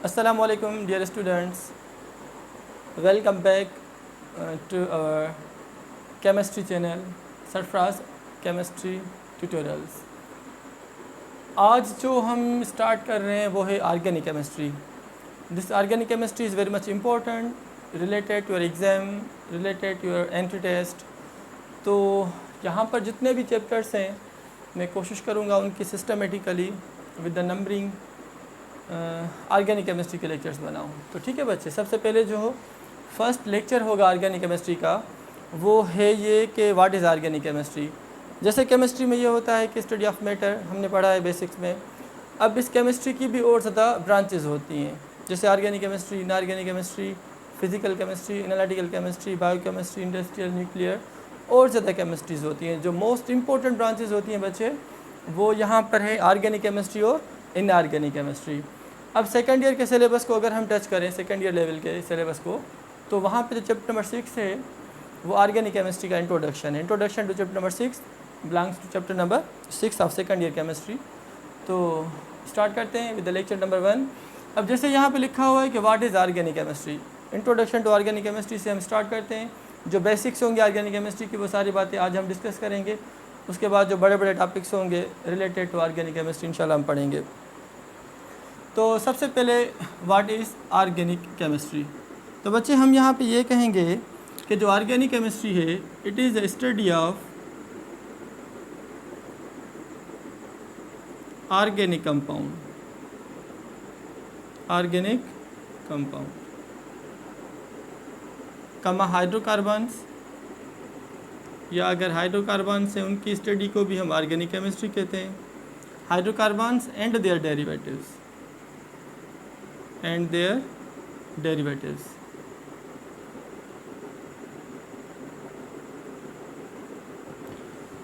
Assalamu alaikum dear students, welcome back to our chemistry channel Sarfaraz chemistry tutorials. आज जो हम start कर रहे हैं वो है organic chemistry. This organic chemistry is very much important related to your exam, related to your entry test. तो यहाँ पर जितने भी चैप्टर्स हैं मैं कोशिश करूँगा उनकी systematically with the numbering organic chemistry के लेक्चर्स बनाऊँ। तो ठीक है बच्चे, सबसे पहले जो फर्स्ट लेक्चर होगा ऑर्गेनिक केमिस्ट्री का वो है ये कि व्हाट इज़ ऑर्गेनिक केमिस्ट्री। जैसे केमिस्ट्री में ये होता है कि स्टडी ऑफ मैटर हमने पढ़ा है बेसिक्स में। अब इस केमिस्ट्री की भी और ज़्यादा ब्रांचेस होती हैं, जैसे organic chemistry, inorganic chemistry, physical chemistry, analytical chemistry, bio chemistry, industrial, nuclear और ज़्यादा केमिस्ट्रीज़ होती हैं। जो मोस्ट इंपॉर्टेंट ब्रांचेस होती हैं बच्चे वो यहाँ पर है ऑर्गेनिक केमिस्ट्री और इनऑर्गेनिक केमिस्ट्री। अब सेकेंड ईयर के सिलेबस को अगर हम टच करें, सेकेंड ईयर लेवल के सिलेबस को, तो वहाँ पे जो चैप्टर नंबर 6 है वो ऑर्गेनिक केमिस्ट्री का इंट्रोडक्शन है। Introduction to chapter number 6 belongs to chapter number 6 of second year chemistry. तो स्टार्ट करते हैं विद द लेक्चर नंबर 1। अब जैसे यहाँ पे लिखा हुआ है कि what is organic chemistry, introduction to organic chemistry से हम स्टार्ट करते हैं। जो बेसिक्स होंगे ऑर्गेनिक केमिस्ट्री की वो सारी बातें आज हम डिस्कस करेंगे। उसके बाद जो बड़े बड़े टॉपिक्स होंगे रिलेटेड टू ऑर्गेनिक केमिस्ट्री इंशाल्लाह हम पढ़ेंगे। तो सबसे पहले व्हाट इज़ ऑर्गेनिक केमिस्ट्री। तो बच्चे हम यहाँ पे ये कहेंगे कि जो ऑर्गेनिक केमिस्ट्री है it is the study of organic compound, organic compound कमा हाइड्रोकार्बन्स, या अगर हाइड्रोकार्बन्स हैं उनकी स्टडी को भी हम ऑर्गेनिक केमिस्ट्री कहते हैं। Hydrocarbons and their derivatives, and their derivatives।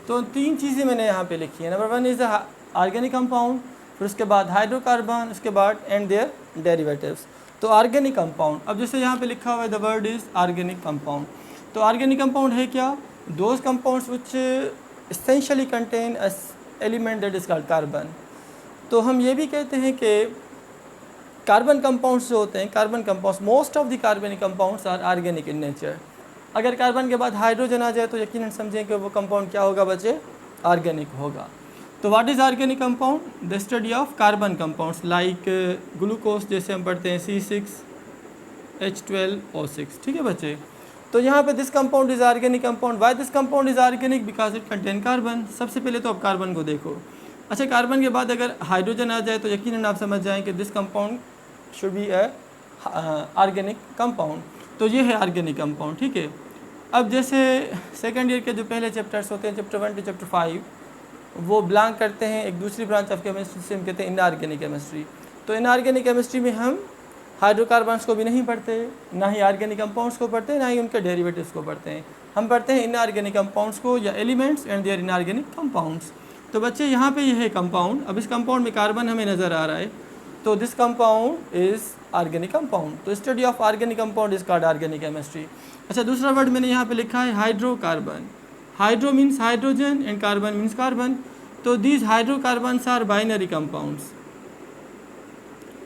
तो तीन चीज़ें मैंने यहाँ पे लिखी है। नंबर 1 इज़ ऑर्गेनिक कंपाउंड, फिर उसके बाद हाइड्रोकार्बन, उसके बाद एंड देयर डेरिवेटिव्स। तो ऑर्गेनिक कंपाउंड, अब जैसे यहाँ पे लिखा हुआ है the word is organic compound. तो ऑर्गेनिक कंपाउंड है क्या? Those compounds which essentially contain a element that is called carbon. तो हम ये भी कहते हैं कि कार्बन कंपाउंड्स जो होते हैं, carbon compounds, most of the कार्बनिक compounds are organic in nature. अगर कार्बन के बाद हाइड्रोजन आ जाए तो यकीनन समझें कि वो कंपाउंड क्या होगा बच्चे, ऑर्गेनिक होगा। तो what is organic compound? The study of carbon compounds like glucose, जैसे हम पढ़ते हैं C6H12O6। ठीक है बच्चे। तो यहाँ पे this compound is organic compound. Why this compound is organic? Because it contain carbon. सबसे पहले तो आप कार्बन को देखो। अच्छा, कार्बन के बाद अगर हाइड्रोजन आ जाए तो यकीनन आप समझ जाएँ कि this compound should be A organic compound. तो ये है ऑर्गेनिक कंपाउंड। ठीक है। अब जैसे सेकेंड ईयर के जो पहले चैप्टर्स होते हैं, चैप्टर 1 टू चैप्टर 5, वो बिलोंग करते हैं एक दूसरी ब्रांच ऑफ केमिस्ट्री से, हम कहते हैं इनऑर्गेनिक केमिस्ट्री। तो इनऑर्गेनिक केमिस्ट्री में हम हाइड्रोकार्बन्स को भी नहीं पढ़ते, ना ही ऑर्गेनिक कंपाउंड्स को पढ़ते हैं, ना ही उनके डेरिवेटिव्स को पढ़ते हैं। हम पढ़ते हैं इनऑर्गेनिक कंपाउंड्स को, या elements and their inorganic compounds. तो बच्चे यहाँ पे ये है कंपाउंड। अब इस कंपाउंड में कार्बन हमें नज़र आ रहा है, तो this compound is organic compound. तो study of organic compound is called organic chemistry. अच्छा, दूसरा वर्ड मैंने यहाँ पे लिखा है hydrocarbon. Hydro means hydrogen and carbon means carbon. तो these hydrocarbons are binary compounds,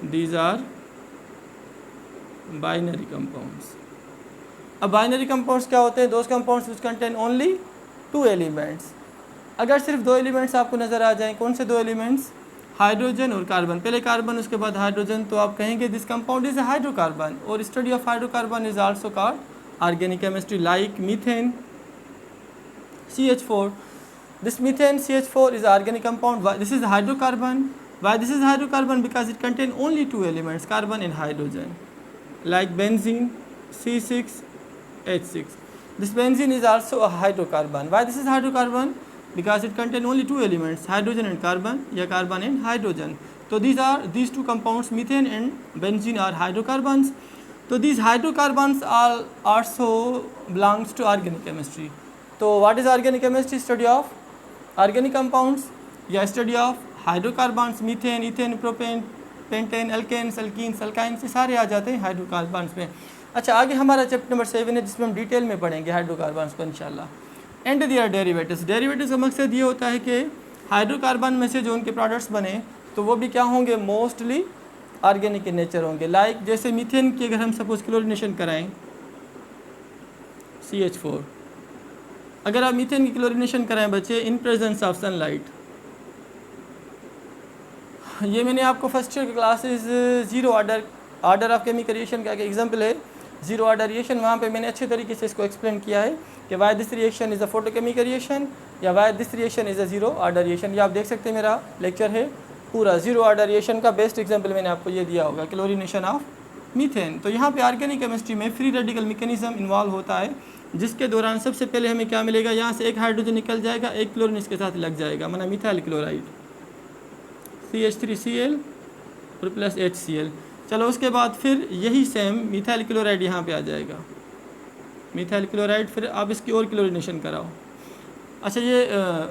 these are binary compounds. अब बाइनरी कंपाउंड्स क्या होते हैं? Those compounds which contain only 2 elements. अगर सिर्फ 2 एलिमेंट्स आपको नज़र आ जाएँ, कौन से 2 एलिमेंट्स? हाइड्रोजन और कार्बन। पहले कार्बन उसके बाद हाइड्रोजन, तो आप कहेंगे this compound is a hydrocarbon. और study of hydrocarbon is also called organic chemistry like methane CH4। This methane CH4 is organic compound. Why this is hydrocarbon? Why this is hydrocarbon? Because it contain only 2 elements, carbon and hydrogen. Like benzene C6H6. This benzene is also a hydrocarbon. Why this is hydrocarbon? Because it contain only 2 elements, hydrogen and carbon, या carbon and hydrogen. So these 2 compounds, methane and benzene, are hydrocarbons. So these hydrocarbons are also belongs to organic chemistry. So what is organic chemistry? Study of organic compounds, या study of hydrocarbons, methane, ethane, propane, pentane, alkanes, alkenes, alkynes, ये सारे आ जाते हैं hydrocarbons में। अच्छा, आगे हमारा chapter number 7 है जिसमें हम डिटेल में पढ़ेंगे हाइड्रोकार्बन्स को इंशाल्लाह। And their derivatives. डेरिवेटिव्स का मकसद ये होता है कि हाइड्रोकार्बन में से जो उनके प्रोडक्ट्स बने तो वो भी क्या होंगे, मोस्टली ऑर्गेनिक इन नेचर होंगे। लाइक जैसे मीथेन की अगर हम सपोज क्लोरीनेशन कराएं CH4, अगर आप मीथेन की क्लोरीनेशन कराएं बच्चे इन प्रेजेंस ऑफ सनलाइट, ये मैंने आपको फर्स्ट ईयर की classes zero order of chemical reaction का एक एग्जांपल है, जीरो ऑर्डर रिएक्शन, वहाँ पे मैंने अच्छे तरीके से इसको एक्सप्लेन किया है कि why this reaction is a photochemical reaction या why this reaction is a zero order reaction. ये आप देख सकते हैं, मेरा लेक्चर है पूरा जीरो ऑर्डर रिएक्शन का। बेस्ट एग्जाम्पल मैंने आपको ये दिया होगा, क्लोरीनेशन ऑफ मीथेन। तो यहाँ पे ऑर्गेनिक केमिस्ट्री में फ्री रेडिकल मैकेनिज्म इन्वॉल्व होता है, जिसके दौरान सबसे पहले हमें क्या मिलेगा, यहाँ से एक हाइड्रोजन निकल जाएगा, एक क्लोरीन इसके साथ लग जाएगा, माना मिथाइल क्लोराइड CH3Cl और प्लस HCl। चलो उसके बाद फिर यही सेम मिथाइल क्लोराइड यहाँ पे आ जाएगा, मिथाइल क्लोराइड, फिर आप इसकी और क्लोरीनेशन कराओ। अच्छा ये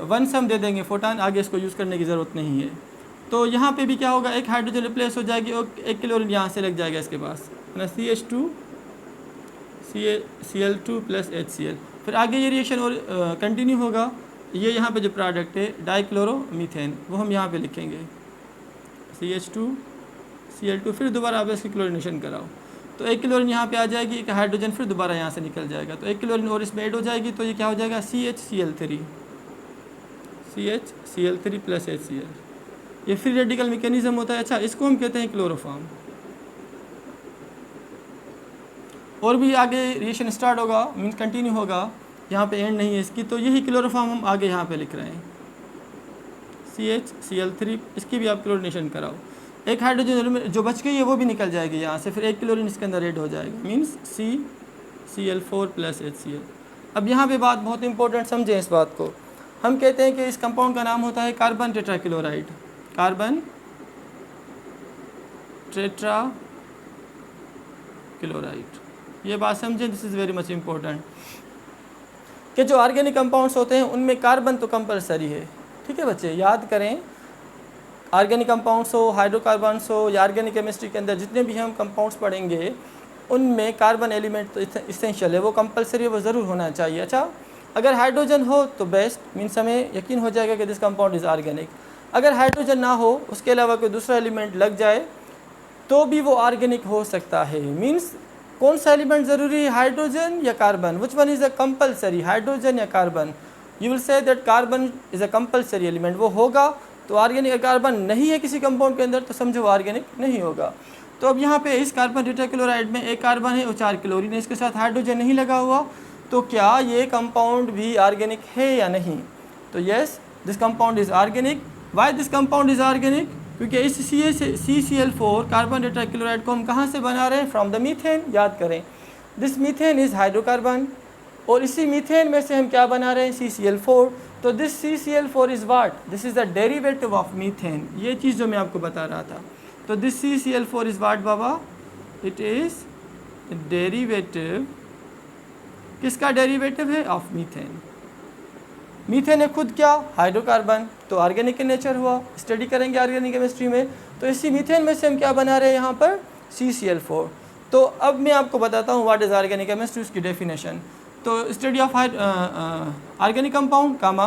वन सम दे देंगे फोटान, आगे इसको यूज़ करने की ज़रूरत नहीं है। तो यहाँ पे भी क्या होगा, एक हाइड्रोजन रिप्लेस हो जाएगी और एक क्लोरीन यहाँ से लग जाएगा इसके पास, है ना, CH2 Cl2 प्लस HCl। फिर आगे ये रिएक्शन और कंटिन्यू होगा। ये यहाँ पे जो प्रोडक्ट है डाइक्लोरोमीथेन, वो हम यहाँ पे लिखेंगे CH2 Cl2, फिर दोबारा आप इसकी क्लोरीनेशन कराओ तो एक क्लोरीन यहाँ पे आ जाएगी, एक हाइड्रोजन फिर दोबारा यहाँ से निकल जाएगा, तो एक क्लोरीन और इसमें ऐड हो जाएगी, तो ये क्या हो जाएगा CHCl3 प्लस HCl। ये फ्री रेडिकल मैकेनिज्म होता है। अच्छा इसको हम कहते हैं क्लोरोफॉर्म। और भी आगे रिएक्शन स्टार्ट होगा, मीन्स कंटिन्यू होगा, यहाँ पे एंड नहीं है इसकी, तो यही क्लोरोफॉर्म हम आगे यहाँ पे लिख रहे हैं CHCl3, इसकी भी आप क्लोरीनेशन कराओ, एक हाइड्रोजन जो बच गई है वो भी निकल जाएगी यहाँ से, फिर एक क्लोरीन इसके अंदर ऐड हो जाएगा, मीन्स CCl4 प्लस HCl। अब यहाँ पे बात बहुत इंपॉर्टेंट, समझें इस बात को। हम कहते हैं कि इस कंपाउंड का नाम होता है कार्बन टेट्राक्लोराइड, कार्बन टेट्राक्लोराइड। ये बात समझें, this is very much important, कि जो ऑर्गेनिक कंपाउंड्स होते हैं उनमें कार्बन तो कंपलसरी है। ठीक है बच्चे, याद करें, ऑर्गेनिक कंपाउंड्स हो, हाइड्रोकार्बन्स हो, या ऑर्गेनिक केमिस्ट्री के अंदर जितने भी हम कंपाउंड्स पढ़ेंगे उनमें कार्बन एलिमेंट तो इसेंशियल है, वो कंपलसरी है, वो ज़रूर होना चाहिए। अच्छा अगर हाइड्रोजन हो तो बेस्ट, मीन्स हमें यकीन हो जाएगा कि दिस कंपाउंड इज़ ऑर्गेनिक। अगर हाइड्रोजन ना हो, उसके अलावा कोई दूसरा एलिमेंट लग जाए तो भी वो ऑर्गेनिक हो सकता है। मीन्स कौन सा एलिमेंट ज़रूरी है, हाइड्रोजन या carbon, which one is a compulsory, hydrogen या carbon? You will say that carbon is a compulsory element, वो होगा तो ऑर्गेनिक। कार्बन नहीं है किसी कंपाउंड के अंदर तो समझो ऑर्गेनिक नहीं होगा। तो अब यहाँ पे इस कार्बन टेट्राक्लोराइड में एक कार्बन है और 4 क्लोरीन है, इसके साथ हाइड्रोजन नहीं लगा हुआ, तो क्या ये कंपाउंड भी ऑर्गेनिक है या नहीं? तो yes, this compound is organic. Why this compound is organic? क्योंकि इस CCl4 कार्बन टेट्राक्लोराइड को हम कहाँ से बना रहे हैं, फ्रॉम द मीथेन। याद करें, दिस मीथेन इज़ हाइड्रोकार्बन, और इसी मीथेन में से हम क्या बना रहे हैं, CCl4। तो this CCl4 is what, this is the derivative of methane. ये चीज़ जो मैं आपको बता रहा था, तो this CCl4 is what Baba, it is derivative, किसका डेरिवेटिव है, ऑफ मीथेन। मीथेन है खुद क्या, हाइड्रोकार्बन, तो ऑर्गेनिक के नेचर हुआ, स्टडी करेंगे ऑर्गेनिक केमिस्ट्री में। तो इसी मीथेन में से हम क्या बना रहे हैं यहाँ पर, CCl4। तो अब मैं आपको बताता हूँ व्हाट इज़ ऑर्गेनिक केमिस्ट्री, उसकी डेफिनेशन। तो study of organic compound comma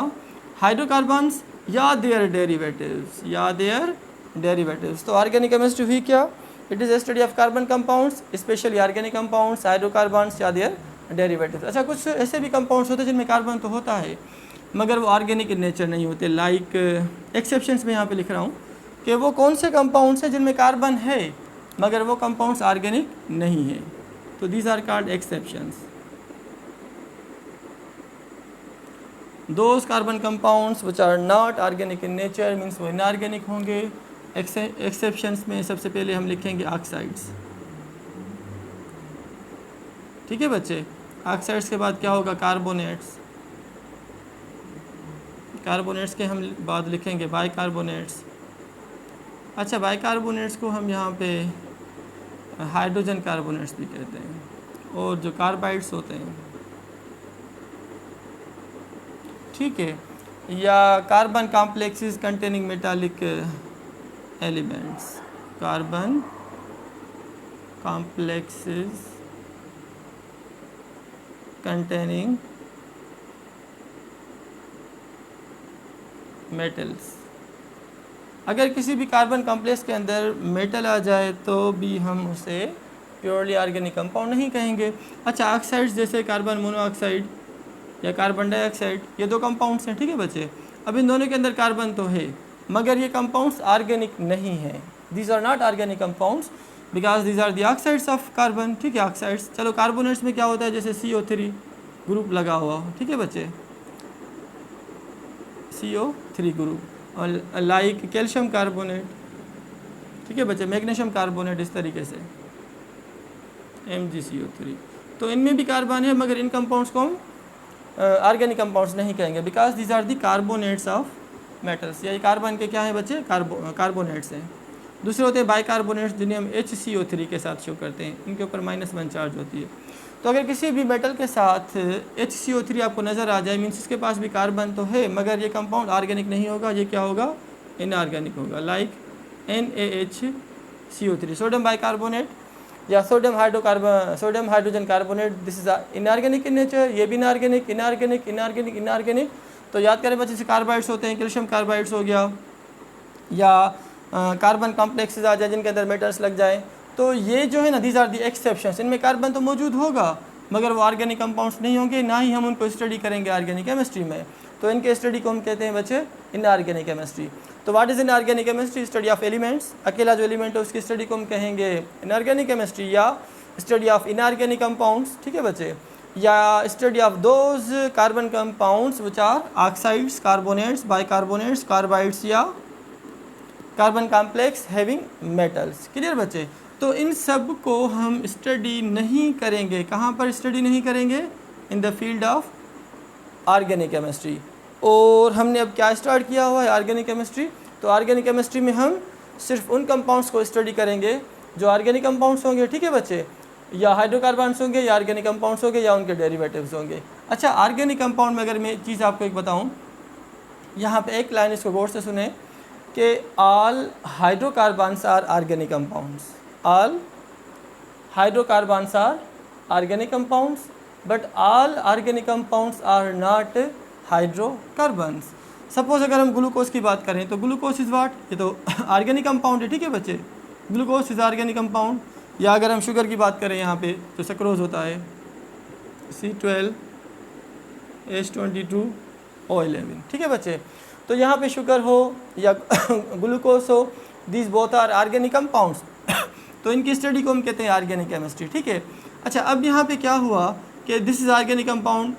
hydrocarbons या देयर डेरिवेटिव्स, या देयर डेरिवेटिव्स। तो ऑर्गेनिक केमिस्ट्री हुई क्या, it is a study of carbon compounds, specially organic compounds, hydrocarbons या देयर डेरिवेटिव्स। अच्छा कुछ ऐसे भी कंपाउंड्स होते हैं जिनमें कार्बन तो होता है मगर वो ऑर्गेनिक इन नेचर नहीं होते। लाइक एक्सेप्शंस में यहाँ पे लिख रहा हूँ कि वो कौन से कंपाउंड्स हैं जिनमें कार्बन है मगर वो कंपाउंड्स ऑर्गेनिक नहीं है। तो these are called exceptions. Those carbon compounds which are not organic in nature means वो इनऑर्गेनिक होंगे। एक्सेप्शंस में सबसे पहले हम लिखेंगे ऑक्साइड्स। ठीक है बच्चे, ऑक्साइड्स के बाद क्या होगा, कार्बोनेट्स। कार्बोनेट्स के हम बाद लिखेंगे बाइकार्बोनेट्स। अच्छा बाइकार्बोनेट्स को हम यहाँ पे हाइड्रोजन कार्बोनेट्स भी कहते हैं। और जो कार्बाइड्स होते हैं, ठीक है, या carbon complexes containing metallic elements, carbon complexes containing metals. अगर किसी भी कार्बन कॉम्प्लेक्स के अंदर मेटल आ जाए तो भी हम उसे प्योरली ऑर्गेनिक कंपाउंड नहीं कहेंगे। अच्छा, ऑक्साइड्स जैसे कार्बन मोनोऑक्साइड या कार्बन डाइऑक्साइड, ये दो कंपाउंड्स हैं, ठीक है बच्चे। अब इन दोनों के अंदर कार्बन तो है मगर ये कंपाउंड्स ऑर्गेनिक नहीं हैं। These are not organic compounds because these are the oxides of carbon, ठीक है, ऑक्साइड्स। चलो कार्बोनेट्स में क्या होता है, जैसे CO3 ग्रुप लगा हुआ हो, ठीक है बच्चे, CO3 ग्रुप, और लाइक कैल्शियम कार्बोनेट, ठीक है बच्चे, मैग्नीशियम कार्बोनेट, इस तरीके से MgCO3। तो इनमें भी कार्बन है मगर इन कंपाउंड्स को हम ऑर्गेनिक कंपाउंड्स नहीं कहेंगे because these are the carbonates of metals. या ये कार्बन के क्या है बच्चे, कार्बोनेट्स हैं। दूसरे होते हैं बाइकार्बोनेट्स जिन्हें हम HCO3 के साथ शो करते हैं, इनके ऊपर -1 चार्ज होती है। तो अगर किसी भी मेटल के साथ HCO3 आपको नज़र आ जाए मीन्स इसके पास भी कार्बन तो है मगर ये कंपाउंड ऑर्गेनिक नहीं होगा, ये क्या होगा, इनऑर्गेनिक होगा, लाइक NaHCO3 सोडियम बाइकार्बोनेट या sodium hydrogen carbonate, this is inorganic in nature, ये भी इनऑर्गेनिक, इनऑर्गेनिक, इनऑर्गेनिक, इनऑर्गेनिक। तो याद करें बच्चे, जैसे कार्बाइड्स होते हैं, कैल्शियम कार्बाइड्स हो गया या कार्बन कॉम्प्लेक्सेस आ जाए जिनके अंदर मेटल्स लग जाए, तो ये जो है ना, दीज आर दी एक्सेप्शंस, इनमें कार्बन तो मौजूद होगा मगर वो ऑर्गेनिक कंपाउंड्स नहीं होंगे, ना ही हम उनको स्टडी करेंगे ऑर्गेनिक केमिस्ट्री में। तो इनके स्टडी को हम कहते हैं बच्चे इनऑर्गेनिक केमिस्ट्री। तो what is inorganic chemistry, study of elements, अकेला जो एलिमेंट है उसकी स्टडी को हम कहेंगे इनऑर्गेनिक केमिस्ट्री, या स्टडी ऑफ इनऑर्गेनिक कंपाउंड्स, ठीक है बच्चे, या study of those carbon compounds which are oxides, carbonates, bicarbonates, carbides या carbon complex having metals. Clear बच्चे। तो इन सब को हम स्टडी नहीं करेंगे, कहाँ पर स्टडी नहीं करेंगे, in the field of organic chemistry. और हमने अब क्या स्टार्ट किया हुआ है, ऑर्गेनिक केमिस्ट्री। तो ऑर्गेनिक केमिस्ट्री में हम सिर्फ उन कंपाउंड्स को स्टडी करेंगे जो ऑर्गेनिक कंपाउंड्स होंगे, ठीक है बच्चे, या हाइड्रोकार्बन्स होंगे या ऑर्गेनिक कंपाउंड्स होंगे या उनके डेरिवेटिव्स होंगे। अच्छा, ऑर्गेनिक कंपाउंड में अगर मैं चीज़ आपको एक बताऊँ, यहाँ पे एक लाइन इसको गौर से सुने कि all hydrocarbons are organic compounds, all hydrocarbons are organic compounds but all organic compounds are not hydrocarbons. Suppose अगर हम ग्लूकोज की बात करें तो ग्लूकोज इज़ वाट, ये तो ऑर्गेनिक कंपाउंड है, ठीक है बच्चे, ग्लूकोज इज़ ऑर्गेनिक कंपाउंड। या अगर हम शुगर की बात करें यहाँ पे तो सक्रोज होता है C12H22O11, ठीक है बच्चे। तो यहाँ पे शुगर हो या ग्लूकोज हो, these both are organic compounds. तो इनकी स्टडी को हम कहते हैं ऑर्गेनिक केमिस्ट्री, ठीक है। अच्छा, अब यहाँ पे क्या हुआ कि दिस इज़ ऑर्गेनिक कंपाउंड,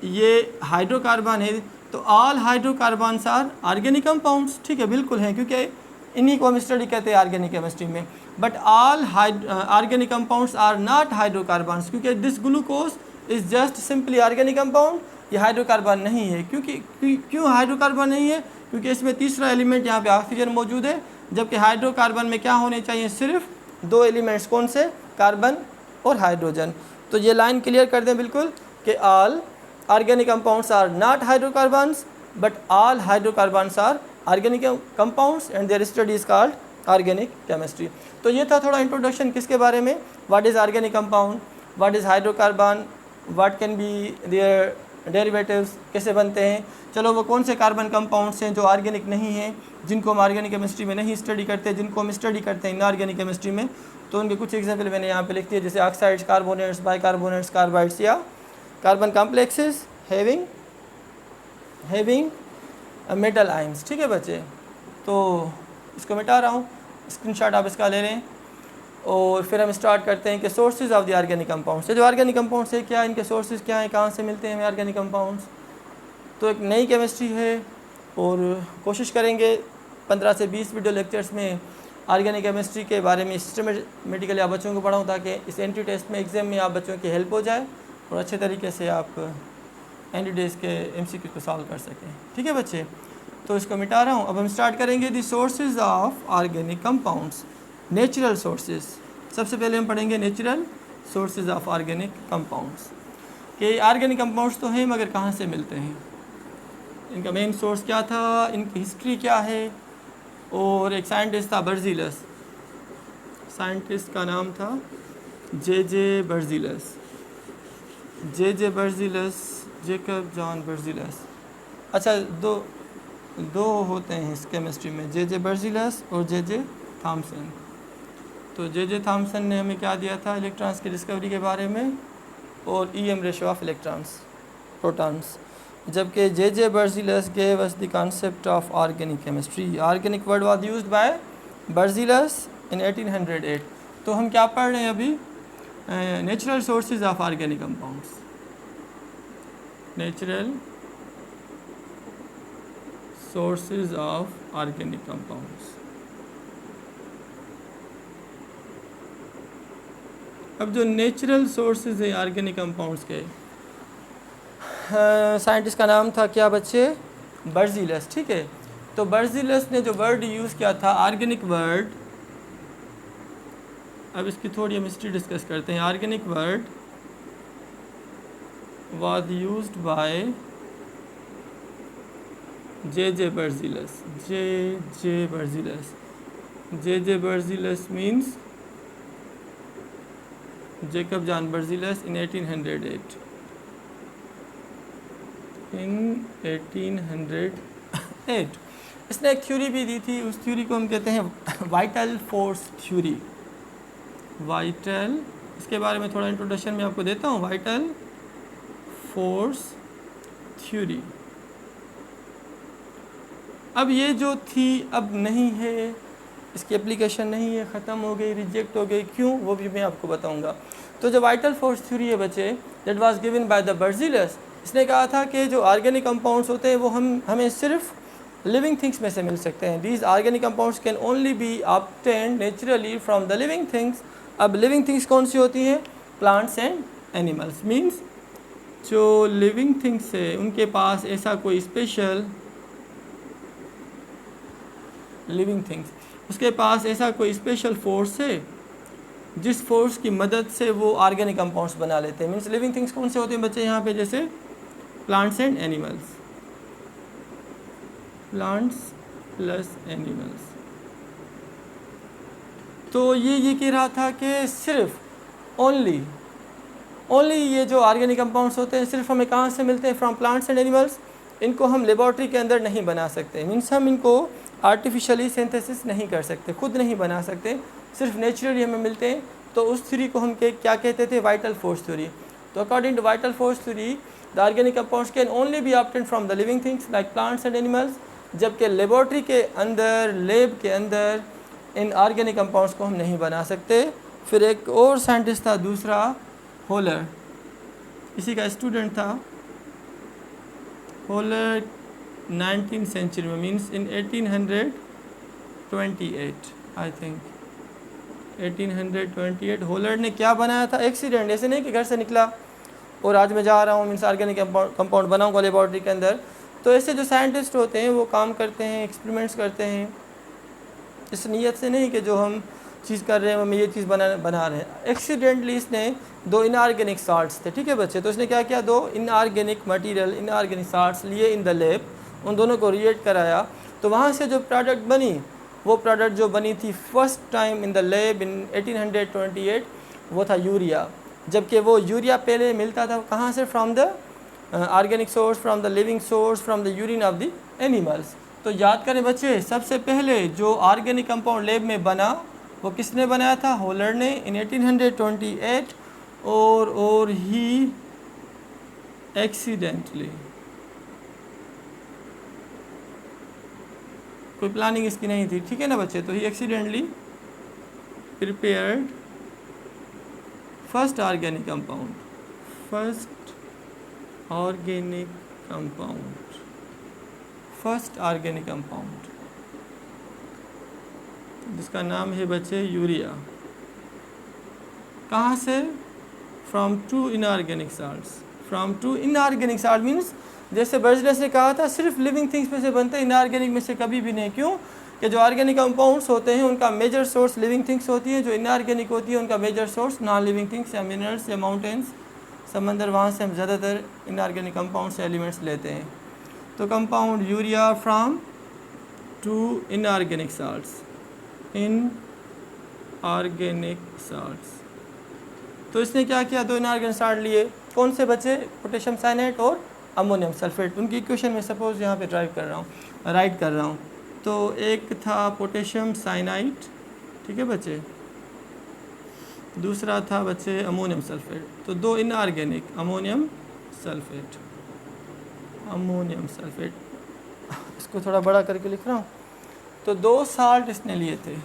ये हाइड्रोकार्बन है, तो all hydrocarbons are organic compounds, ठीक है, बिल्कुल हैं, क्योंकि इन्हीं को हम स्टडी कहते हैं ऑर्गेनिक केमिस्ट्री में। But all organic compounds are not hydrocarbons, क्योंकि this glucose is just simply organic compound, ये हाइड्रोकार्बन नहीं है। क्यों हाइड्रोकार्बन नहीं है, क्योंकि इसमें तीसरा एलिमेंट यहाँ पे ऑक्सीजन मौजूद है, जबकि हाइड्रोकार्बन में क्या होने चाहिए, सिर्फ 2 एलिमेंट्स, कौन से, कार्बन और हाइड्रोजन। तो ये लाइन क्लियर कर दें बिल्कुल कि all organic compounds are not hydrocarbons but all hydrocarbons are organic compounds and their study is called organic chemistry. तो ये था थोड़ा इंट्रोडक्शन किसके बारे में, what is organic compound, what is hydrocarbon, what can be their derivatives, कैसे बनते हैं। चलो, वो कौन से कार्बन कंपाउंड्स हैं जो ऑर्गेनिक नहीं हैं, जिनको हम ऑर्गेनिक केमिस्ट्री में नहीं स्टडी करते, जिनको हम स्टडी करते हैं इनऑर्गेनिक केमिस्ट्री में। तो उनके कुछ एग्जाम्पल मैंने यहाँ पे लिख दिए, जैसे ऑक्साइड्स, कार्बोनेट्स, बाइकार्बोनेट्स, कार्बाइड्स या carbon complexes having metal ions, ठीक है बच्चे। तो इसको मिटा रहा हूँ, स्क्रीनशॉट आप इसका ले लें और फिर हम स्टार्ट करते हैं कि sources of the organic compounds. जो ऑर्गेनिक कंपाउंड्स है क्या, इनके सोर्सेज क्या हैं, कहाँ से मिलते हैं हमें ऑर्गेनिक कंपाउंड्स। तो एक नई केमिस्ट्री है और कोशिश करेंगे 15 से 20 वीडियो लेक्चर्स में ऑर्गेनिक केमिस्ट्री के बारे में सिस्टमेटिकली आप बच्चों को पढ़ाऊँ, ताकि इस एंट्री टेस्ट में एग्ज़ाम में आप बच्चों की हेल्प हो जाए और अच्छे तरीके से आप एंट्री टेस्ट के MCQ को सॉल्व कर सकें, ठीक है बच्चे। तो इसको मिटा रहा हूँ। अब हम स्टार्ट करेंगे the sources of organic compounds, natural sources. सबसे पहले हम पढ़ेंगे natural sources of organic compounds, कि ऑर्गेनिक कंपाउंड्स तो हैं मगर कहाँ से मिलते हैं, इनका मेन सोर्स क्या था, इनकी हिस्ट्री क्या है। और एक साइंटिस्ट था बर्जीलस, साइंटिस्ट का नाम था जे बर्जीलस, जेकब जॉन बर्जीलस। अच्छा, दो होते हैं इस केमिस्ट्री में, जे बर्जीलस और जे थॉम्सन। तो जे थॉम्सन ने हमें क्या दिया था इलेक्ट्रॉन्स की डिस्कवरी के बारे में और EM ratio of electrons protons, जबकि J Berzelius gave us the concept of organic chemistry. Organic word was used by Berzelius in 1808। तो हम क्या पढ़ रहे हैं अभी, natural sources of organic compounds, natural sources of organic compounds. अब जो नेचुरल सोर्सेज है ऑर्गेनिक कंपाउंड्स के, साइंटिस्ट का नाम था क्या बच्चे, बर्जीलस, ठीक है। तो बर्जीलस ने जो वर्ड यूज़ किया था ऑर्गेनिक वर्ड, अब इसकी थोड़ी हम हिस्ट्री डिस्कस करते हैं। Organic word was used by J Berzelius, J Berzelius. J Berzelius means Jacob John Berzelius in 1808, in 1808 इसने एक थ्योरी भी दी थी, उस थ्योरी को हम कहते हैं वाइटल फोर्स थ्योरी। वाइटल, इसके बारे में थोड़ा इंट्रोडक्शन में आपको देता हूँ। वाइटल फोर्स थ्योरी, अब ये जो थी अब नहीं है, इसकी एप्लीकेशन नहीं है, ख़त्म हो गई, रिजेक्ट हो गई, क्यों वो भी मैं आपको बताऊंगा। तो जो वाइटल फोर्स थ्योरी है बच्चे, that was given by the Berzelius, इसने कहा था कि जो ऑर्गेनिक कंपाउंड्स होते हैं वो हमें सिर्फ लिविंग थिंग्स में से मिल सकते हैं। These organic compounds can only be obtained naturally from the living things. अब लिविंग थिंग्स कौन सी होती हैं, प्लांट्स एंड एनिमल्स। मीन्स जो लिविंग थिंग्स है उनके पास ऐसा कोई स्पेशल, लिविंग थिंग्स उसके पास ऐसा कोई स्पेशल फोर्स है जिस फोर्स की मदद से वो ऑर्गेनिक कंपाउंड्स बना लेते हैं। मीन्स लिविंग थिंग्स कौन से होते हैं बच्चे यहाँ पे, जैसे plants and animals, plants plus animals. तो ये कह रहा था कि सिर्फ ओनली ये जो ऑर्गेनिक कंपाउंड्स होते हैं सिर्फ हमें कहाँ से मिलते हैं, फ्रॉम प्लांट्स एंड एनिमल्स। इनको हम लेबॉर्ट्री के अंदर नहीं बना सकते, मीन्स हम इनको आर्टिफिशियली सिंथेसिस नहीं कर सकते, खुद नहीं बना सकते, सिर्फ नेचुरली हमें मिलते हैं। तो उस थ्योरी को हम क्या कहते थे, वाइटल फोर्स थ्योरी। तो according to vital force theory, the organic compounds can only be obtained from the living things like plants and animals, जबकि लेबॉर्ट्री के अंदर, लैब के अंदर इन ऑर्गेनिक कंपाउंड्स को हम नहीं बना सकते। फिर एक और साइंटिस्ट था दूसरा, होलर, इसी का स्टूडेंट था होलर, 19th सेंचुरी में, means in 1828 I think 1828 holer ने क्या बनाया था, एक्सीडेंट, ऐसे नहीं कि घर से निकला और आज मैं जा रहा हूँ मीन्स ऑर्गेनिक कंपाउंड बनाऊंगा लेबॉर्ट्री के अंदर। तो ऐसे जो साइंटिस्ट होते हैं वो काम करते हैं, एक्सपेरिमेंट्स करते हैं, इस नीयत से नहीं कि जो हम चीज़ कर रहे हैं हमें ये चीज़ बना रहे हैं। एक्सीडेंटली इसने दो इनऑर्गेनिक साल्ट्स थे, ठीक है बच्चे, तो इसने क्या किया, दो इनऑर्गेनिक मटेरियल, इनऑर्गेनिक साल्ट्स लिए इन द लैब, उन दोनों को रिएक्ट कराया। तो वहाँ से जो प्रोडक्ट बनी, वो प्रोडक्ट जो बनी थी first time in the lab in 1828, वो था यूरिया। जबकि वो यूरिया पहले मिलता था कहाँ से, from the organic source, from the living source, from the urine of the animals. तो याद करें बच्चे, सबसे पहले जो ऑर्गेनिक कंपाउंड लैब में बना वो किसने बनाया था, होलर ने इन 1828, और ही एक्सीडेंटली, कोई प्लानिंग इसकी नहीं थी, ठीक है ना बच्चे, तो he accidentally prepared first organic compound, first organic compound जिसका नाम है बच्चे यूरिया। कहाँ से, from two inorganic salts, from two inorganic salt means जैसे बर्जीलस ने कहा था सिर्फ लिविंग थिंग्स में से बनते हैं, इनऑर्गेनिक में से कभी भी नहीं। क्यों कि जो ऑर्गेनिक कंपाउंड्स होते हैं उनका मेजर सोर्स लिविंग थिंग्स होती है, जो इनऑर्गेनिक होती है उनका major source non living things या मिनरल्स या माउंटेन्स, समंदर, वहाँ से हम ज़्यादातर इनऑर्गेनिक कंपाउंड्स एलिमेंट्स लेते हैं। तो compound urea from two inorganic salts, inorganic salts. तो इसने क्या किया, दो इनऑर्गेनिक साल्ट लिए, कौन से बचे, पोटेशियम साइनाइड और अमोनियम सल्फेट। उनकी इक्वेशन में सपोज यहाँ पे राइट कर रहा हूँ। तो एक था पोटेशियम साइनाइड, ठीक है बच्चे, दूसरा था बच्चे अमोनियम सल्फेट। तो दो इनऑर्गेनिक अमोनियम सल्फेट, इसको थोड़ा बड़ा करके लिख रहा हूँ। तो दो साल्ट इसने लिए थे,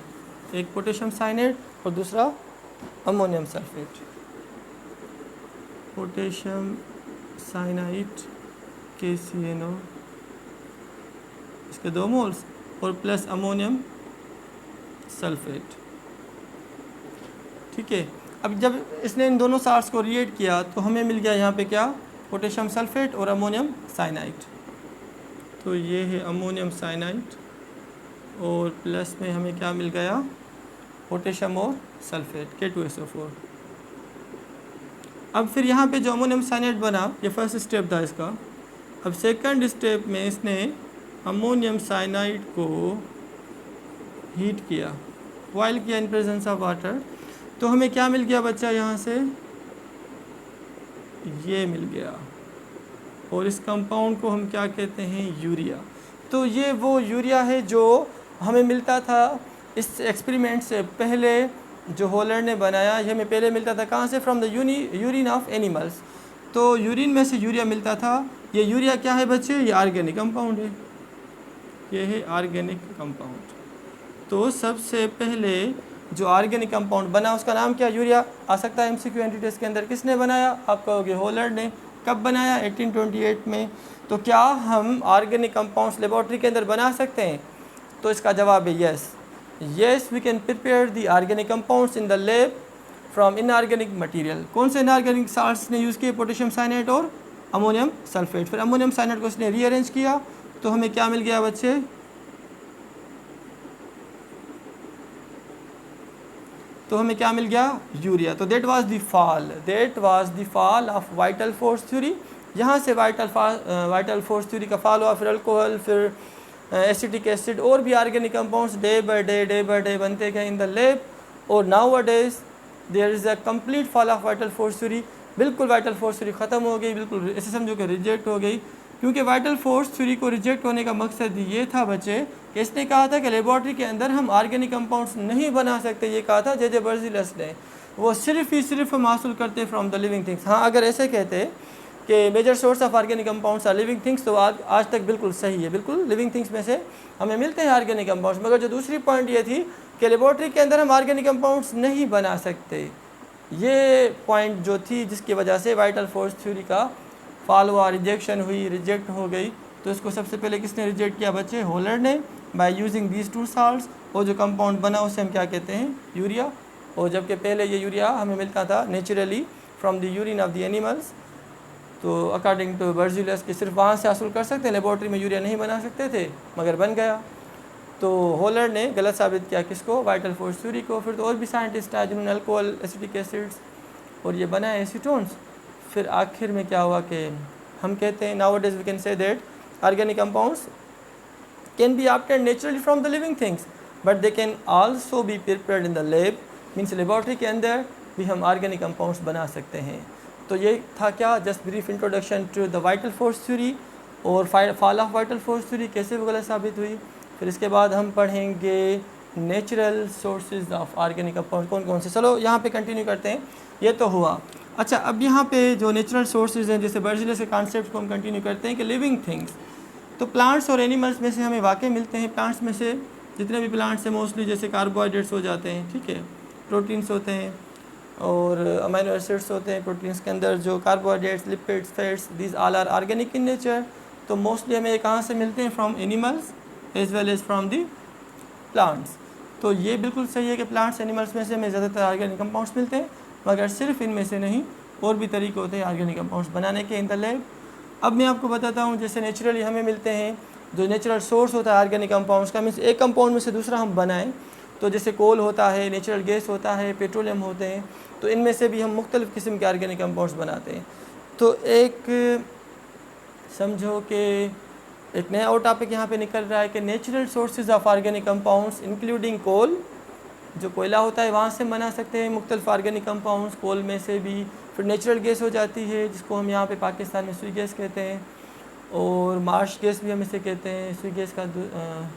एक पोटेशियम साइनाइड और दूसरा ammonium sulphate. Potassium cyanide KCNO, इसके 2 मोल्स, और प्लस अमोनियम सल्फेट, ठीक है। अब जब इसने इन दोनों साल्ट्स को रिएक्ट किया तो हमें मिल गया यहाँ पे क्या, पोटेशियम सल्फेट और अमोनियम साइनाइड। तो ये है अमोनियम साइनाइड और प्लस में हमें क्या मिल गया, पोटेशियम और सल्फेट K2SO4। अब फिर यहाँ पे जो अमोनियम साइनाइड बना, ये फर्स्ट स्टेप था इसका। अब सेकंड स्टेप में इसने अमोनियम साइनाइड को हीट किया, बॉयल किया इन प्रेजेंस ऑफ वाटर। तो हमें क्या मिल गया बच्चा, यहाँ से ये मिल गया, और इस कंपाउंड को हम क्या कहते हैं, यूरिया। तो ये वो यूरिया है जो हमें मिलता था इस एक्सपेरिमेंट से पहले, जो होलर ने बनाया। ये हमें पहले मिलता था कहाँ से, from the urine of animals. तो यूरिन में से यूरिया मिलता था। ये यूरिया क्या है बच्चे, ये ऑर्गेनिक कंपाउंड है, ये है ऑर्गेनिक कंपाउंड। तो सबसे पहले जो ऑर्गेनिक कंपाउंड बना उसका नाम क्या, यूरिया। आ सकता है MCQ एंटिटीज के अंदर, किसने बनाया, आप कहोगे होलर ने। कब बनाया, 1828 में। तो क्या हम ऑर्गेनिक कंपाउंड्स लेबोरेटरी के अंदर बना सकते हैं, तो इसका जवाब है yes we can prepare the organic compounds in the lab from inorganic material. कौन से इनऑर्गेनिक साल्ट्स ने यूज़ किए, पोटेशियम साइनाइड और अमोनियम सल्फेट। फिर अमोनियम साइनाइड को इसने रीअरेंज किया, तो हमें क्या मिल गया बच्चे, तो हमें क्या मिल गया, यूरिया। तो that was the fall of vital force theory. यहाँ से वाइटल फोर्स थ्योरी का फॉल हुआ, फिर अल्कोहल, फिर एसिटिक एसिड और भी organic compounds day by day बनते गए इन द लैब। और nowadays there is a complete fall of vital force theory. बिल्कुल वाइटल फोर्स थ्योरी ख़त्म हो गई, बिल्कुल ऐसे समझो कि रिजेक्ट हो गई। क्योंकि वाइटल फोर्स थ्योरी को रिजेक्ट होने का मकसद ये था बच्चे कि इसने कहा था कि लेबॉर्ट्री के अंदर हम ऑर्गेनिक कंपाउंड्स नहीं बना सकते। ये कहा था जे बर्ज़िलस ने, वो सिर्फ हम हासिल करते फ्रॉम द लिविंग थिंग्स। हाँ, अगर ऐसे कहते कि major source of organic compounds are living things, तो आज तक बिल्कुल सही है, बिल्कुल लिविंग थिंग्स में से हमें मिलते हैं ऑर्गेनिक कंपाउंड्स। मगर जो दूसरी पॉइंट ये थी कि लेबॉर्ट्री के अंदर हम ऑर्गेनिक कंपाउंड्स नहीं बना सकते, ये पॉइंट जो थी जिसकी वजह से वाइटल फोर्स थ्योरी का फॉल हुआ, रिजेक्शन हुई, रिजेक्ट हो गई। तो इसको सबसे पहले किसने रिजेक्ट किया बच्चे, होलर ने, बाय यूजिंग दीज 2 साल्ट्स। और जो कंपाउंड बना उसे हम क्या कहते हैं, यूरिया। और जबकि पहले ये यूरिया हमें मिलता था naturally from the urine of the animals. तो अकॉर्डिंग टू बर्ज़िलस कि सिर्फ वहाँ से हासिल कर सकते हैं, लेबॉर्ट्री में यूरिया नहीं बना सकते थे, मगर बन गया। तो होलर ने गलत साबित किया किसको, वाइटल फोर्स थ्योरी को। फिर तो और भी साइंटिस्ट आए जिन्होंने अल्कोहल, एसिटिक एसिड्स और ये बनाए एसीटोन्स। फिर आखिर में क्या हुआ कि हम कहते हैं nowadays we can say that organic compounds can be obtained naturally from the living things, but they can also be prepared in the lab. Means laboratory के अंदर भी हम ऑर्गेनिक कंपाउंड्स बना सकते हैं। तो ये था क्या, just brief introduction to the vital force theory और fall of vital force theory कैसे वो गलत साबित हुई। फिर इसके बाद हम पढ़ेंगे natural sources of organic compound कौन कौन से। चलो यहाँ पे कंटिन्यू करते हैं, ये तो हुआ। अच्छा, अब यहाँ पे जो नेचुरल सोर्सेज हैं, जैसे बर्ज़िलस के कॉन्सेप्ट को हम कंटिन्यू करते हैं कि लिविंग थिंग्स। तो प्लांट्स और एनिमल्स में से हमें वाकई मिलते हैं। प्लांट्स में से जितने भी प्लांट्स हैं मोस्टली जैसे कार्बोहाइड्रेट्स हो जाते हैं, ठीक है, प्रोटीन्स होते हैं और अमीनो एसिड्स होते हैं प्रोटीन्स के अंदर, जो carbohydrates, lipids, fats, these all are organic in nature. तो मोस्टली हमें कहाँ से मिलते हैं, from animals as well as from the plants. तो ये बिल्कुल सही है कि प्लांट्स एनिमल्स में से हमें ज़्यादातर ऑर्गेनिक कंपाउंड्स मिलते हैं, मगर सिर्फ इनमें से नहीं, और भी तरीके होते हैं ऑर्गेनिक कंपाउंड्स बनाने के इन द लैब। अब मैं आपको बताता हूँ, जैसे नेचुरली हमें मिलते हैं, जो नेचुरल सोर्स होता है ऑर्गेनिक कंपाउंड्स का, मीन्स एक कंपाउंड में से दूसरा हम बनाएं, तो जैसे कोल होता है, नेचुरल गैस होता है, पेट्रोलियम होते हैं, तो इनमें से भी हम मुख्तलिफ़ किस्म के ऑर्गेनिक कंपाउंड्स बनाते हैं। तो एक समझो कि एक नया और टॉपिक यहाँ पे निकल रहा है कि natural sources of organic compounds including coal, जो कोयला होता है वहाँ से बना सकते हैं मुख्तलिफ ऑर्गेनिक कंपाउंड्स, कोल में से भी। फिर नेचुरल गैस हो जाती है जिसको हम यहाँ पे पाकिस्तान में सुई गैस कहते हैं। और मार्श गैस भी हम इसे कहते हैं। स्वी गैस का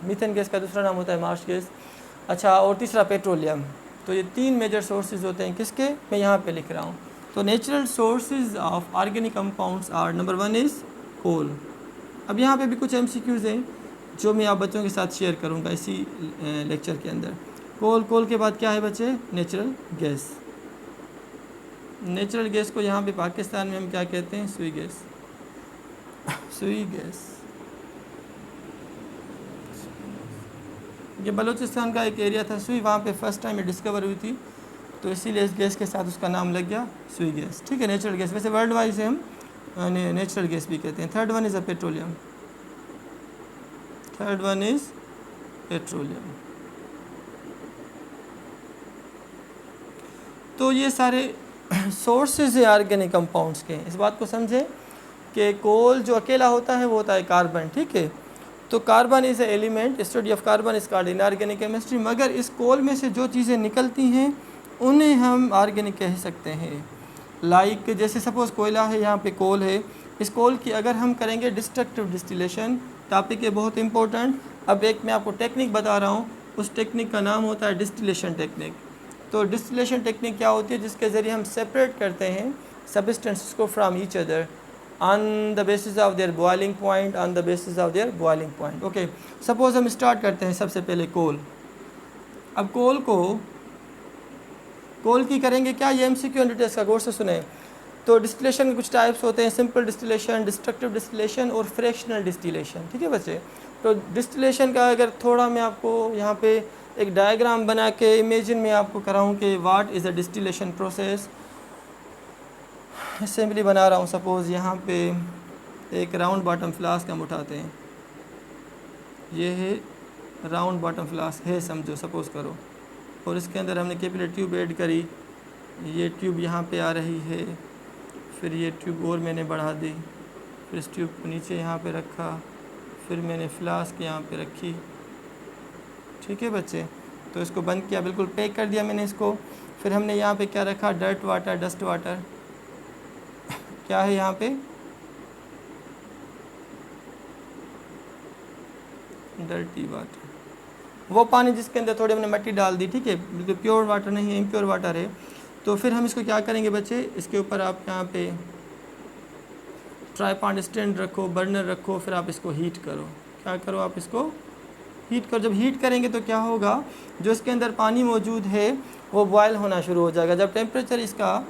मीथेन गैस का दूसरा नाम होता है मार्श गैस। अच्छा, और तीसरा पेट्रोलियम। तो ये 3 मेजर सोर्सेज होते हैं किसके, मैं यहाँ पे लिख रहा हूँ। तो natural sources of organic compounds are, number 1 is coal. अब यहाँ पे भी कुछ MCQs हैं जो मैं आप बच्चों के साथ शेयर करूँगा इसी लेक्चर के अंदर। कोल के बाद क्या है बच्चे, नेचुरल गैस। नेचुरल गैस को यहाँ पे पाकिस्तान में हम क्या कहते हैं, सुई गैस। सुई गैस ये बलूचिस्तान का एक एरिया था सुई, वहाँ पे फर्स्ट टाइम ये डिस्कवर हुई थी, तो इसीलिए इस गैस के साथ उसका नाम लग गया सुई गैस। ठीक है, नेचुरल गैस। वैसे वर्ल्ड वाइड से हम नेचुरल गैस भी कहते हैं। Third one is a petroleum. Third one is petroleum. तो ये सारे सोर्सेज है ऑर्गेनिक कंपाउंड्स के। इस बात को समझें कि कोल जो अकेला होता है वो होता है कार्बन। ठीक है, तो carbon is a element, study of carbon is called inorganic chemistry. मगर इस कोल में से जो चीज़ें निकलती हैं उन्हें हम ऑर्गेनिक कह सकते हैं। लाइक जैसे सपोज़ कोयला है, यहाँ पे कोल है, इस कोल की अगर हम करेंगे डिस्ट्रक्टिव डिस्टिलेशन, टॉपिक है बहुत इंपॉर्टेंट। अब एक मैं आपको टेक्निक बता रहा हूँ, उस टेक्निक का नाम होता है डिस्टिलेशन टेक्निक। तो डिस्टिलेशन टेक्निक क्या होती है, जिसके ज़रिए हम सेपरेट करते हैं सब्सटेंसेस को from each other on the basis of their boiling point, on the basis of their boiling point. Okay, suppose हम स्टार्ट करते हैं सबसे पहले कोल। अब कोल की करेंगे क्या, ये MCQ डिटेल्स का गौर से सुने। तो डिस्टिलेशन के कुछ टाइप्स होते हैं, सिंपल डिस्टिलेशन, डिस्ट्रक्टिव डिस्टिलेशन और फ्रैक्शनल डिस्टिलेशन। ठीक है बच्चे, तो डिस्टिलेशन का अगर थोड़ा मैं आपको यहाँ पे एक डायग्राम बना के इमेजिन में आपको कराऊँ कि what is a distillation process. Assembly बना रहा हूँ, सपोज़ यहाँ पे एक राउंड बॉटम फ्लास्क हम उठाते हैं, ये है राउंड बॉटम फ्लास्क है समझो, सपोज़ करो, और इसके अंदर हमने कैपिलरी ट्यूब ऐड करी, ये ट्यूब यहाँ पे आ रही है, फिर ये ट्यूब और मैंने बढ़ा दी, फिर इस ट्यूब को नीचे यहाँ पे रखा, फिर मैंने फ्लास्क यहाँ पे रखी। ठीक है बच्चे, तो इसको बंद किया, बिल्कुल पैक कर दिया मैंने इसको। फिर हमने यहाँ पे क्या रखा, डर्ट वाटर, डस्ट वाटर। क्या है यहाँ पे, डर्टी वाटर, वो पानी जिसके अंदर थोड़ी हमने मिट्टी डाल दी। ठीक है, बिल्कुल प्योर वाटर नहीं है, इम्प्योर वाटर है। तो फिर हम इसको क्या करेंगे बच्चे, इसके ऊपर आप यहाँ पे ट्राईपॉड स्टैंड रखो, बर्नर रखो, फिर आप इसको हीट करो। क्या करो, आप इसको हीट करो। जब हीट करेंगे तो क्या होगा, जो इसके अंदर पानी मौजूद है वो बॉयल होना शुरू हो जाएगा। जब टेम्परेचर इसका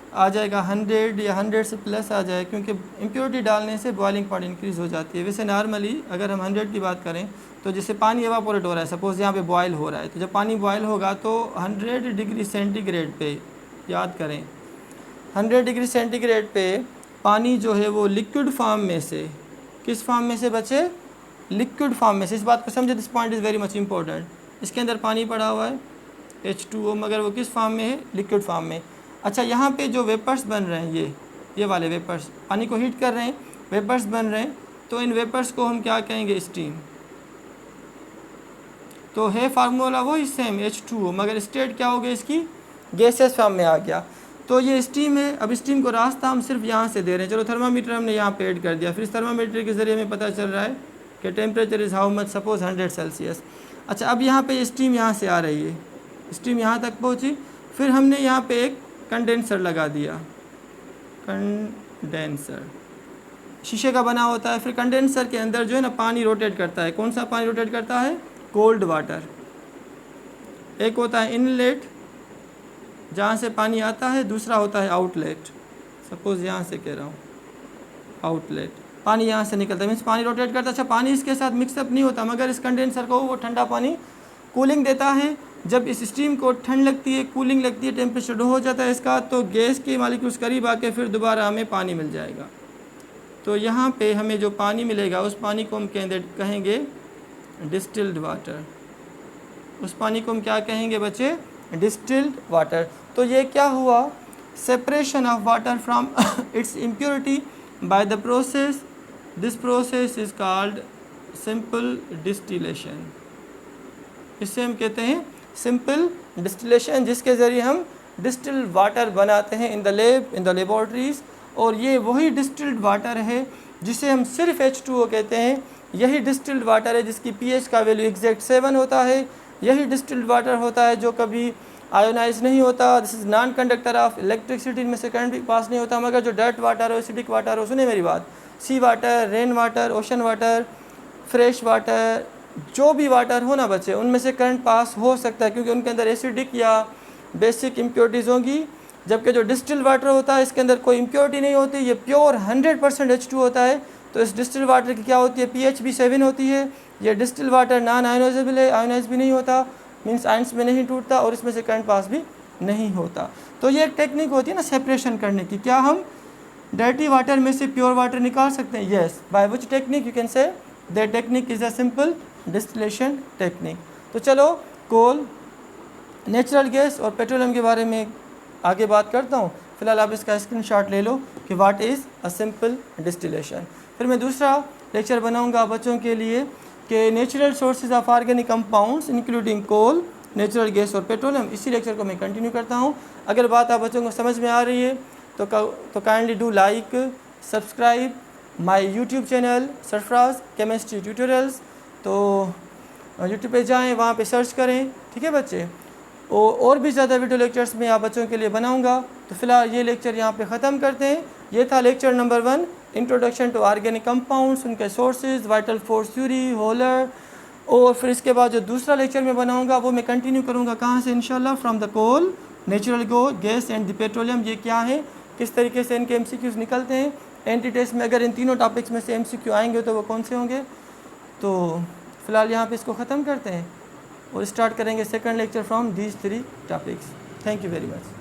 आ जाएगा 100 या 100 से प्लस आ जाए, क्योंकि इम्प्योरिटी डालने से बॉइलिंग पॉइंट इंक्रीज़ हो जाती है। वैसे नॉर्मली अगर हम 100 की बात करें तो जैसे पानी एवापोरेट हो रहा है, सपोज़ यहाँ पे बॉयल हो रहा है, तो जब पानी बॉयल होगा तो 100 डिग्री सेंटीग्रेड पे, याद करें 100 डिग्री सेंटीग्रेड पे पानी जो है वो लिक्विड फॉर्म में से, किस फॉर्म में से बचे, लिक्विड फॉर्म में से। इस बात को समझे, this point is very much important. इसके अंदर पानी पड़ा हुआ है H2O, मगर वो किस फॉर्म में है, लिक्विड फॉर्म में। अच्छा, यहाँ पे जो वेपर्स बन रहे हैं, ये वाले वेपर्स पानी को हीट कर रहे हैं, वेपर्स बन रहे हैं, तो इन वेपर्स को हम क्या कहेंगे, स्टीम। तो है फार्मूला वही सेम H2O, मगर स्टेट क्या हो गया इसकी, गैसेस फॉर्म में आ गया। तो ये स्टीम है। अब स्टीम को रास्ता हम सिर्फ यहाँ से दे रहे हैं। चलो थर्मामीटर हमने यहाँ पे ऐड कर दिया, फिर इस थर्मामीटर के ज़रिए हमें पता चल रहा है कि temperature is how much, suppose 100 Celsius. अच्छा, अब यहाँ पे स्टीम यहाँ से आ रही है, स्टीम यहाँ तक पहुँची, फिर हमने यहाँ पे एक कंडेंसर लगा दिया, कंडेंसर शीशे का बना होता है। फिर कंडेंसर के अंदर जो है ना पानी रोटेट करता है। कौन सा पानी रोटेट करता है, कोल्ड वाटर। एक होता है इनलेट जहाँ से पानी आता है, दूसरा होता है आउटलेट। सपोज़ यहाँ से कह रहा हूँ आउटलेट, पानी यहाँ से निकलता है, मीन्स पानी रोटेट करता है। अच्छा, पानी इसके साथ मिक्सअप नहीं होता, मगर इस कंडेंसर को वो ठंडा पानी कूलिंग देता है। जब इस स्टीम को ठंड लगती है, कूलिंग लगती है, टेम्परेचर लो हो जाता है इसका, तो गैस के मालिक्यूल्स करीब आके फिर दोबारा हमें पानी मिल जाएगा। तो यहाँ पे हमें जो पानी मिलेगा उस पानी को हम कहेंगे डिस्टिल्ड वाटर। उस पानी को हम क्या कहेंगे बच्चे, डिस्टिल्ड वाटर। तो ये क्या हुआ, separation of water from its impurity by the process, this process is called simple distillation. इससे हम कहते हैं सिंपल डिस्टिलेशन, जिसके ज़रिए हम डिस्टिल्ड वाटर बनाते हैं इन the lab, in the laboratories. और ये वही डिस्टिल्ड वाटर है जिसे हम सिर्फ H2O कहते हैं, यही डिस्टिल्ड वाटर है जिसकी pH का वैल्यू एग्जैक्ट 7 होता है। यही डिस्टिल्ड वाटर होता है जो कभी आयोनाइज नहीं होता। This is non conductor of electricity, इनमें से करंट भी पास नहीं होता। मगर जो डर्ट वाटर हो, एसिडिक वाटर हो, सुने मेरी बात, sea water, rain water, ocean water, fresh water, जो भी वाटर हो ना बच्चे, उनमें से करंट पास हो सकता है क्योंकि उनके अंदर एसिडिक या बेसिक इम्प्योरिटीज़ होंगी। जबकि जो डिस्टिल वाटर होता है इसके अंदर कोई इम्प्योरिटी नहीं होती, ये प्योर 100% H2 होता है। तो इस डिस्टिल वाटर की क्या होती है, pH भी 7 होती है। ये डिस्टिल वाटर नॉन आयोनाइजेबल है, आयोनाइज भी नहीं होता, मीन्स आयंस में नहीं टूटता, और इसमें से करंट पास भी नहीं होता। तो ये एक टेक्निक होती है ना सेपरेशन करने की। क्या हम डर्टी वाटर में से प्योर वाटर निकाल सकते हैं? Yes. By which technique? You can say that technique is a simple distillation technique. तो चलो कोल, नेचुरल गैस और पेट्रोलियम के बारे में आगे बात करता हूँ। फिलहाल आप इसका स्क्रीनशॉट ले लो कि what is a simple distillation. फिर मैं दूसरा लेक्चर बनाऊंगा बच्चों के लिए कि natural sources of organic compounds including coal, natural gas और पेट्रोलियम। इसी लेक्चर को मैं कंटिन्यू करता हूँ। अगर बात आप बच्चों को समझ में आ रही है तो kindly do like, subscribe my YouTube channel Sarfaraz chemistry tutorials. तो यूट्यूब पे जाएं, वहाँ पे सर्च करें, ठीक है बच्चे। और भी ज़्यादा वीडियो लेक्चर्स मैं आप बच्चों के लिए बनाऊंगा। तो फिलहाल ये लेक्चर यहाँ पे ख़त्म करते हैं। ये था lecture number 1, introduction to organic compounds, उनके sources, vital force theory, Wohler. और फिर इसके बाद जो दूसरा लेक्चर मैं बनाऊंगा वो मैं कंटिन्यू करूँगा कहाँ से, इंशाल्लाह, from the coal, natural gas and the petroleum. ये क्या है, किस तरीके से इनके MCQs निकलते हैं एंटी टेस्ट में। अगर इन तीनों टॉपिक्स में से MCQ आएंगे तो वो कौन से होंगे। तो फिलहाल यहाँ पे इसको ख़त्म करते हैं और स्टार्ट करेंगे second lecture from these 3 topics. Thank you very much.